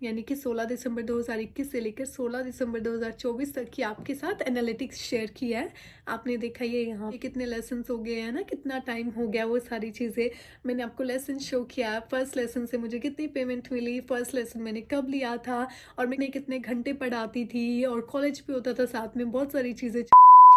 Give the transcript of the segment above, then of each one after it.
यानी कि 16 दिसंबर 2021 से लेकर 16 दिसंबर 2024 तक की आपके साथ एनालिटिक्स शेयर किया है। आपने देखा ये यहाँ पे कितने लेसन्स हो गए हैं ना, कितना टाइम हो गया, वो सारी चीज़ें मैंने आपको लेसन शो किया है। फर्स्ट लेसन से मुझे कितनी पेमेंट मिली, फर्स्ट लेसन मैंने कब लिया था और मैंने कितने घंटे पढ़ाती थी और कॉलेज भी होता था साथ में, बहुत सारी चीज़ें।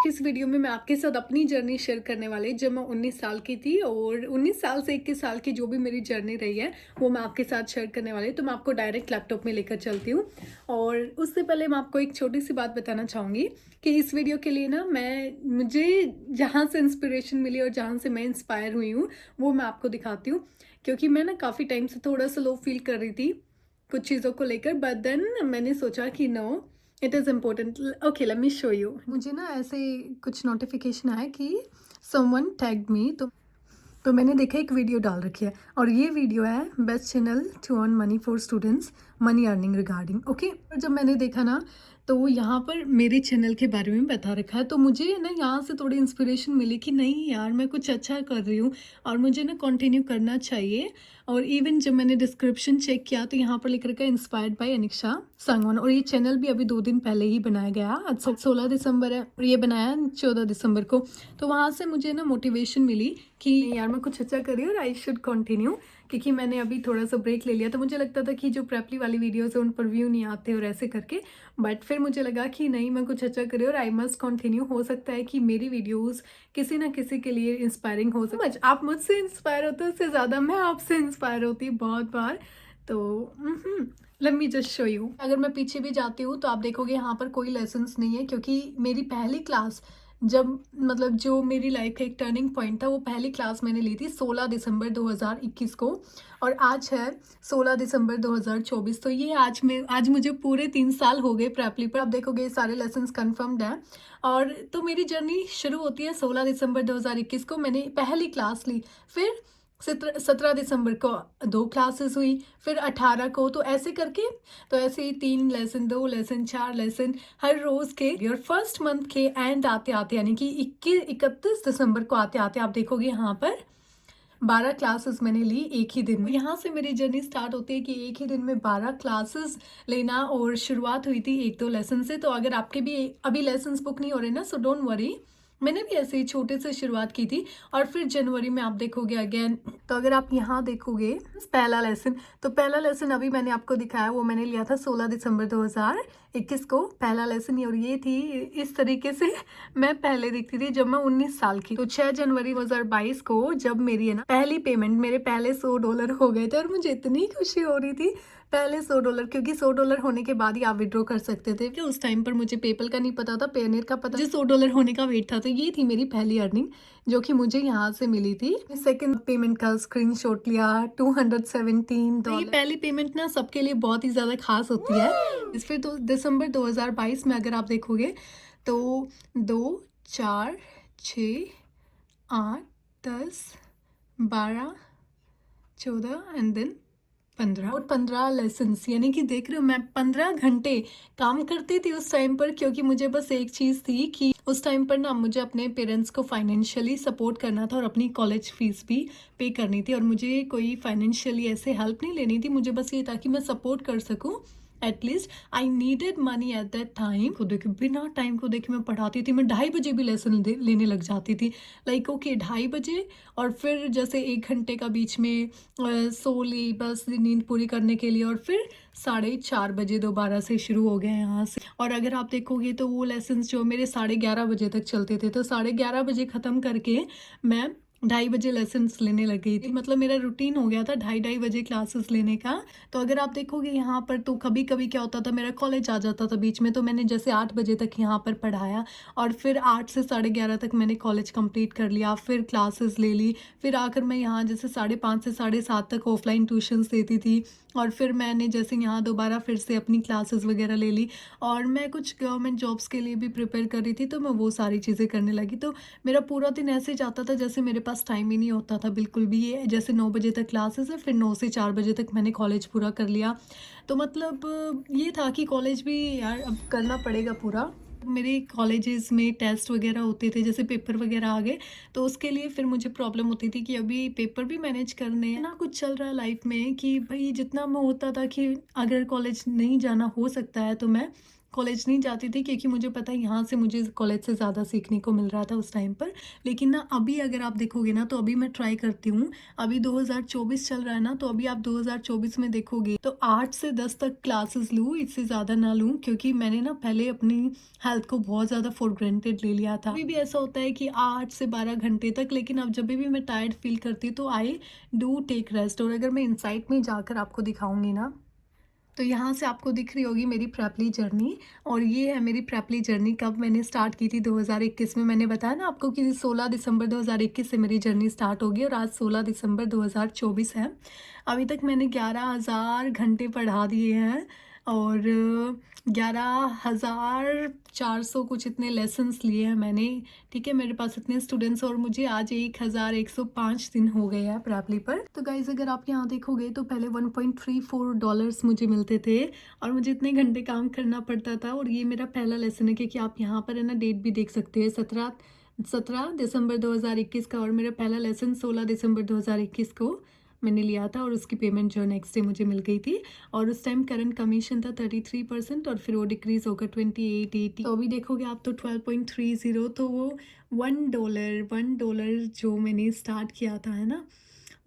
इस वीडियो में मैं आपके साथ अपनी जर्नी शेयर करने वाली जब मैं 19 साल की थी, और 19 साल से 21 साल की जो भी मेरी जर्नी रही है वो मैं आपके साथ शेयर करने वाली हूँ। तो मैं आपको डायरेक्ट लैपटॉप में लेकर चलती हूँ। और उससे पहले मैं आपको एक छोटी सी बात बताना चाहूँगी कि इस वीडियो के लिए ना मुझे जहाँ से इंस्पिरेशन मिली और जहाँ से मैं इंस्पायर हुई हूँ वो मैं आपको दिखाती हूँ। क्योंकि मैं ना काफ़ी टाइम से थोड़ा सा लो फील कर रही थी कुछ चीज़ों को लेकर, बट देन मैंने सोचा कि no, it is important. Okay, let me show you. मुझे ना ऐसे कुछ नोटिफिकेशन आया कि समवन टैग्ड मी, तो मैंने देखा एक वीडियो डाल रखी है और ये वीडियो है best channel to earn money for students, money earning regarding. Okay, और जब मैंने देखा ना तो यहाँ पर मेरे चैनल के बारे में बता रखा है, तो मुझे ना यहाँ से थोड़ी इंस्पिरेशन मिली कि नहीं यार, मैं कुछ अच्छा कर रही हूँ और मुझे ना कंटिन्यू करना चाहिए। और इवन जब मैंने डिस्क्रिप्शन चेक किया तो यहाँ पर लिख रखा है इंस्पायर्ड बाय अनिक्षा सांगवान, और ये चैनल भी अभी 2 दिन पहले ही बनाया गया। आज 16 दिसंबर है और ये बनाया 14 दिसंबर को। तो वहाँ से मुझे ना मोटिवेशन मिली कि यार मैं कुछ अच्छा कर रही हूँ और आई शुड कंटिन्यू। क्योंकि मैंने अभी थोड़ा सा ब्रेक ले लिया, तो मुझे लगता था कि जो प्रेपली वाली वीडियोस है उन पर व्यू नहीं आते और ऐसे करके, बट फिर मुझे लगा कि नहीं, मैं कुछ अच्छा कर रही हूँ और आई मस्ट कंटिन्यू। हो सकता है कि मेरी वीडियोस किसी ना किसी के लिए इंस्पायरिंग हो सके। आप मुझसे इंस्पायर होते हो, उससे ज़्यादा मैं आपसे इंस्पायर होती हूँ बहुत बार। तो let me just show you. अगर मैं पीछे भी जाती हूँ तो आप देखोगे यहाँ पर कोई लेसन्स नहीं है, क्योंकि मेरी पहली क्लास जब मतलब जो मेरी लाइफ का एक टर्निंग पॉइंट था, वो पहली क्लास मैंने ली थी 16 दिसंबर 2021 को, और आज है 16 दिसंबर 2024। तो ये आज मुझे पूरे 3 साल हो गए प्रेपली पर। आप देखोगे सारे लेसन्स कंफर्म्ड हैं। और तो मेरी जर्नी शुरू होती है 16 दिसंबर 2021 को, मैंने पहली क्लास ली। फिर 17 दिसंबर को 2 क्लासेस हुई, फिर 18 को, तो ऐसे करके, तो ऐसे ही 3 लेसन, 2 लेसन, 4 लेसन हर रोज़ के। और फर्स्ट मंथ के एंड आते आते, यानी कि 31 दिसंबर को आते आते, आप देखोगे यहाँ पर 12 क्लासेस मैंने ली एक ही दिन में। यहाँ से मेरी जर्नी स्टार्ट होती है कि एक ही दिन में 12 क्लासेस लेना, और शुरुआत हुई थी 1-2 लेसन से। तो अगर आपके भी अभी लेसन्स बुक नहीं हो रहे ना, सो डोंट वरी, मैंने भी ऐसे ही छोटे से शुरुआत की थी। और फिर जनवरी में आप देखोगे अगेन, तो अगर आप यहाँ देखोगे पहला लेसन, तो पहला लेसन अभी मैंने आपको दिखाया वो मैंने लिया था 16 दिसंबर 2021 को, पहला लेसन। और ये थी इस तरीके से मैं पहले दिखती थी जब मैं 19 साल की। तो 6 जनवरी 2022 को जब मेरी है ना पहली पेमेंट, मेरे पहले $100 हो गए थे, और मुझे इतनी खुशी हो रही थी। पहले $100, क्योंकि $100 होने के बाद ही आप विड्रॉ कर सकते थे। कि उस टाइम पर मुझे पेपल का नहीं पता था, पेनेर का पता, मुझे $100 होने का वेट था। तो ये थी मेरी पहली अर्निंग जो कि मुझे यहाँ से मिली थी। सेकंड पेमेंट का स्क्रीनशॉट लिया, $217। तो ये पहली पेमेंट ना सबके लिए बहुत ही ज़्यादा खास होती है। इस फिर तो दिसंबर 2022 में अगर आप देखोगे तो 2, 4, 6, 8, 10, 12, 14 एंड देन 15, और 15 लेसन्स, यानी कि देख रहे हो मैं 15 घंटे काम करती थी उस टाइम पर। क्योंकि मुझे बस एक चीज़ थी कि उस टाइम पर ना मुझे अपने पेरेंट्स को फाइनेंशियली सपोर्ट करना था और अपनी कॉलेज फीस भी पे करनी थी, और मुझे कोई फाइनेंशियली ऐसे हेल्प नहीं लेनी थी। मुझे बस ये था कि मैं सपोर्ट कर सकूं। At least I needed money at that time. को देखिए बिना टाइम को देखे मैं पढ़ाती थी, मैं 2:30 बजे भी लेसन लेने लग जाती थी। लाइक ओके 2:30 बजे, और फिर जैसे 1 घंटे का बीच में सो ली बस नींद पूरी करने के लिए, और फिर 4:30 बजे दोबारा से शुरू हो गए यहाँ से। और अगर आप देखोगे तो वो लेसन्स जो मेरे 11:30 बजे तक चलते थे, तो 11:30 बजे ख़त्म करके मैं 2:30 बजे लेसन्स लेने लग गई थी। मतलब मेरा रूटीन हो गया था 2:30 बजे क्लासेस लेने का। तो अगर आप देखोगे यहाँ पर, तो कभी कभी क्या होता था, मेरा कॉलेज आ जाता था बीच में, तो मैंने जैसे 8 बजे तक यहाँ पर पढ़ाया, और फिर 8 से 11:30 तक मैंने कॉलेज कंप्लीट कर लिया, फिर क्लासेस ले ली। फिर आकर मैं यहाँ जैसे 5:30 से 7:30 तक ऑफलाइन ट्यूशन्स देती थी, और फिर मैंने जैसे यहाँ दोबारा फिर से अपनी क्लासेस वगैरह ले ली। और मैं कुछ गवर्नमेंट जॉब्स के लिए भी प्रिपेयर कर रही थी, तो मैं वो सारी चीज़ें करने लगी। तो मेरा पूरा दिन ऐसे जाता था जैसे मेरे पास टाइम ही नहीं होता था बिल्कुल भी। ये जैसे 9 बजे तक क्लासेस है, फिर 9 से 4 बजे तक मैंने कॉलेज पूरा कर लिया। तो मतलब ये था कि कॉलेज भी यार अब करना पड़ेगा पूरा। मेरे कॉलेजेस में टेस्ट वगैरह होते थे, जैसे पेपर वगैरह आ गए, तो उसके लिए फिर मुझे प्रॉब्लम होती थी कि अभी पेपर भी मैनेज करने हैं ना, कुछ चल रहा है लाइफ में कि भाई जितना मैं होता था कि अगर कॉलेज नहीं जाना हो सकता है तो मैं कॉलेज नहीं जाती थी, क्योंकि मुझे पता है यहाँ से मुझे कॉलेज से ज़्यादा सीखने को मिल रहा था उस टाइम पर। लेकिन ना अभी अगर आप देखोगे ना, तो अभी मैं ट्राई करती हूँ। अभी 2024 चल रहा है ना, तो अभी आप 2024 में देखोगे तो 8 से 10 तक क्लासेस लूँ, इससे ज़्यादा ना लूँ, क्योंकि मैंने ना पहले अपनी हेल्थ को बहुत ज़्यादा फॉर ग्रांटेड ले लिया था। अभी भी ऐसा होता है कि 8 से 12 घंटे तक, लेकिन अब जब भी मैं टायर्ड फील करती हूँ तो आई डू टेक रेस्ट। और अगर मैं इनसाइट में जाकर आपको दिखाऊंगी ना, तो यहाँ से आपको दिख रही होगी मेरी प्रेपली जर्नी। और ये है मेरी प्रेपली जर्नी, कब मैंने स्टार्ट की थी, 2021 में। मैंने बताया ना आपको कि 16 दिसंबर 2021 से मेरी जर्नी स्टार्ट होगी, और आज 16 दिसंबर 2024 है। अभी तक मैंने 11,000 घंटे पढ़ा दिए हैं, और 11,400 कुछ इतने लेसन्स लिए हैं मैंने। ठीक है, मेरे पास इतने स्टूडेंट्स, और मुझे आज 1,105 दिन हो गए हैं प्रैपली पर। तो गाइज अगर आप यहाँ देखोगे तो पहले $1.34 मुझे मिलते थे, और मुझे इतने घंटे काम करना पड़ता था। और ये मेरा पहला लेसन है, क्योंकि आप यहाँ पर है ना डेट भी देख सकते हैं, 17 दिसंबर 2021 का। और मेरा पहला लेसन 16 दिसंबर 2021 को मैंने लिया था, और उसकी पेमेंट जो नेक्स्ट डे मुझे मिल गई थी। और उस टाइम करंट कमीशन था 33%, और फिर वो डिक्रीज होकर 2880। तो अभी देखोगे आप तो 12.30। तो वो $1 जो मैंने स्टार्ट किया था, है ना,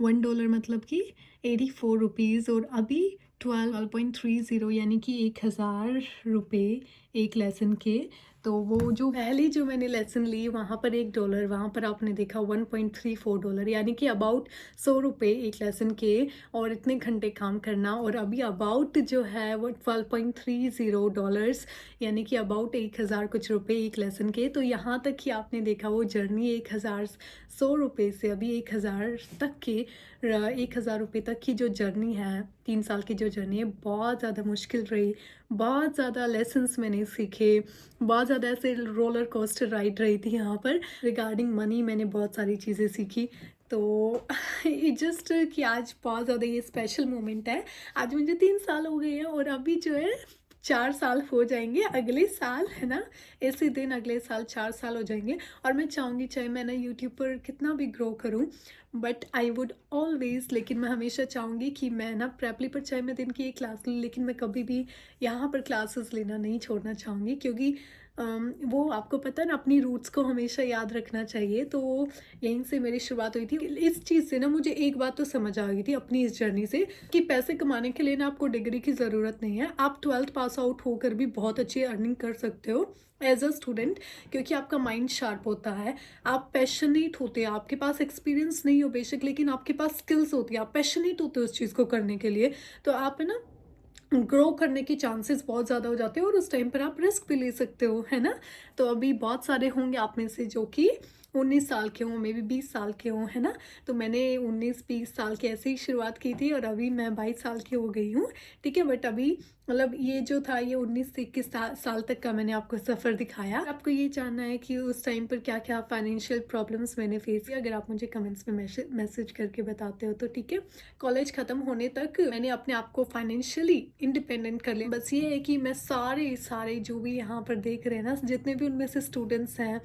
$1 मतलब कि 84 रुपीज़, और अभी 12.30 यानी कि 1,000 रुपये एक लेसन के। तो वो जो पहली जो मैंने लेसन ली वहाँ पर $1, वहाँ पर आपने देखा $1.34, यानी कि अबाउट 100 रुपये एक लेसन के, और इतने घंटे काम करना। और अभी अबाउट जो है वो $12.30, यानी कि अबाउट 1,000 कुछ रुपये एक लेसन के। तो यहाँ तक कि आपने देखा वो जर्नी 1,100 रुपये से अभी 1,000 तक के 1,000 रुपये तक की जो जर्नी है, 3 साल की जो जर्नी है, बहुत ज़्यादा मुश्किल रही। बहुत ज़्यादा लेसन्स मैंने सीखे, बहुत ज़्यादा ऐसे रोलर कोस्टर राइड रही थी यहाँ पर। रिगार्डिंग मनी मैंने बहुत सारी चीज़ें सीखी। तो ये जस्ट कि आज बहुत ज़्यादा ये स्पेशल मोमेंट है। आज मुझे 3 साल हो गए हैं, और अभी जो है 4 साल हो जाएंगे अगले साल, है ना, ऐसे दिन अगले साल 4 साल हो जाएंगे। और मैं चाहूँगी चाहे मैं ना यूट्यूब पर कितना भी ग्रो करूँ, बट आई वुड ऑलवेज, लेकिन मैं हमेशा चाहूँगी कि मैं ना प्रेपली पर चाहे मैं दिन की एक क्लास लूँ, लेकिन मैं कभी भी यहाँ पर क्लासेस लेना नहीं छोड़ना चाहूँगी, क्योंकि वो आपको पता है ना, अपनी रूट्स को हमेशा याद रखना चाहिए। तो यहीं से मेरी शुरुआत हुई थी। इस चीज़ से ना मुझे एक बात तो समझ आ गई थी अपनी इस जर्नी से, कि पैसे कमाने के लिए ना आपको डिग्री की ज़रूरत नहीं है। आप 12th पास आउट होकर भी बहुत अच्छी अर्निंग कर सकते हो एज अ स्टूडेंट, क्योंकि आपका माइंड शार्प होता है, आप पैशनेट होते हैं। आपके पास एक्सपीरियंस नहीं हो बेशक, लेकिन आपके पास स्किल्स होती है, आप पैशनेट होते हो उस चीज़ को करने के लिए। तो आप है ना ग्रो करने की चांसेस बहुत ज़्यादा हो जाते हैं, और उस टाइम पर आप रिस्क भी ले सकते हो, है ना। तो अभी बहुत सारे होंगे आप में से जो कि 19 साल के हों, मे बी 20 साल के हों, है ना। तो मैंने 19-20 साल के ऐसे ही शुरुआत की थी, और अभी मैं 22 साल की हो गई हूँ। ठीक है, बट अभी मतलब ये जो था ये 19 से 21 साल तक का मैंने आपको सफ़र दिखाया। आपको ये जानना है कि उस टाइम पर क्या क्या फाइनेंशियल प्रॉब्लम्स मैंने फेस किया, अगर आप मुझे कमेंट्स में मैसेज करके बताते हो तो ठीक है। कॉलेज ख़त्म होने तक मैंने अपने आप को फाइनेंशियली इंडिपेंडेंट कर लिया। बस ये है कि मैं सारे जो भी यहाँ पर देख रहे हैं ना, जितने भी उनमें से स्टूडेंट्स हैं,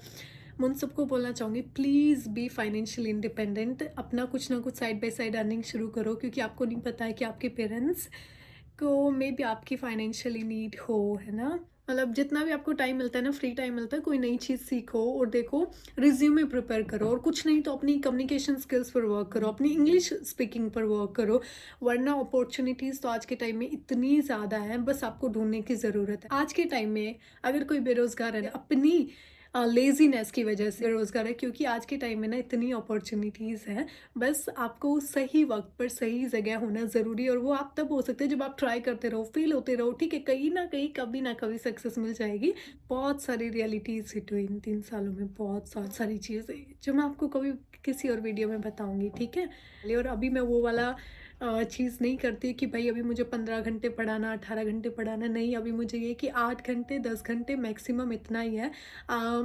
मैं उन सबको बोलना चाहूँगी, प्लीज़ बी फाइनेंशियली इंडिपेंडेंट। अपना कुछ ना कुछ साइड बाय साइड अर्निंग शुरू करो, क्योंकि आपको नहीं पता है कि आपके पेरेंट्स को मे बी आपकी फाइनेंशियली नीड हो, है ना। मतलब जितना भी आपको टाइम मिलता है ना, फ्री टाइम मिलता है, कोई नई चीज़ सीखो, और देखो रिज्यूमे प्रिपेयर करो, और कुछ नहीं तो अपनी कम्युनिकेशन स्किल्स पर वर्क करो, अपनी इंग्लिश स्पीकिंग पर वर्क करो। वरना अपॉर्चुनिटीज़ तो आज के टाइम में इतनी ज़्यादा है, बस आपको ढूंढने की ज़रूरत है। आज के टाइम में अगर कोई बेरोज़गार है, अपनी लेज़ीनेस की वजह से बेरोज़गार है, क्योंकि आज के टाइम में ना इतनी अपॉर्चुनिटीज़ हैं, बस आपको सही वक्त पर सही जगह होना ज़रूरी है। और वो आप तब हो सकते हैं जब आप ट्राई करते रहो, फेल होते रहो, ठीक है, कहीं ना कहीं कभी ना कभी सक्सेस मिल जाएगी। बहुत सारी रियलिटीज़ हिट हुई इन 3 सालों में, बहुत सारी चीज़ें जो मैं आपको कभी किसी और वीडियो में बताऊँगी, ठीक है। और अभी मैं वो वाला चीज़ नहीं करती कि भाई अभी मुझे 15 घंटे पढ़ाना, 18 घंटे पढ़ाना, नहीं। अभी मुझे ये कि 8 घंटे 10 घंटे मैक्सिमम इतना ही है।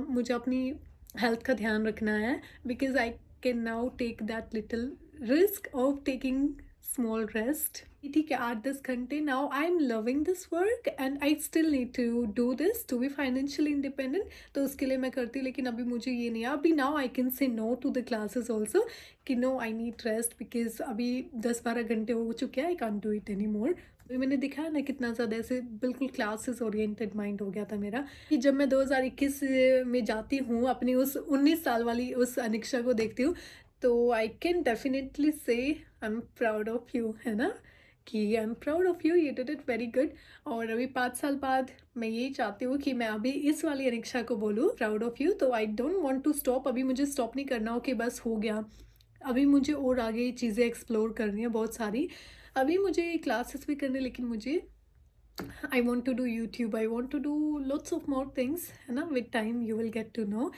मुझे अपनी हेल्थ का ध्यान रखना है, because I can now take that little risk of taking small rest. ठीक है 8-10 घंटे। Now I am loving this work and I still need to do this to be financially independent, तो उसके लिए मैं करती हूँ। लेकिन अभी मुझे ये नहीं है, अभी now I can say no to the classes also कि no I need rest because अभी 10-12 घंटे हो चुके हैं, I can't do it any more. अभी मैंने दिखाया ना कितना ज़्यादा ऐसे बिल्कुल क्लासेस ओरिएंटेड माइंड हो गया था मेरा, कि जब मैं 2021 में जाती हूँ अपनी उस 19 साल वाली उस अनिक्षा को देखती हूँ, तो आई कैन डेफिनेटली से I am proud of you, है ना, कि I am proud of you, you did it very good. और अभी 5 साल बाद मैं यही चाहती हूँ कि मैं अभी इस वाली अनिक्षा को बोलूँ प्राउड ऑफ यू। तो I don't want to stop, अभी मुझे स्टॉप नहीं करना हो कि बस हो गया, अभी मुझे और आगे चीज़ें एक्सप्लोर करनी है बहुत सारी। अभी मुझे क्लासेस भी करनी, लेकिन मुझे I want to do YouTube, I want to do lots of more things, है ना, with time you will get to no.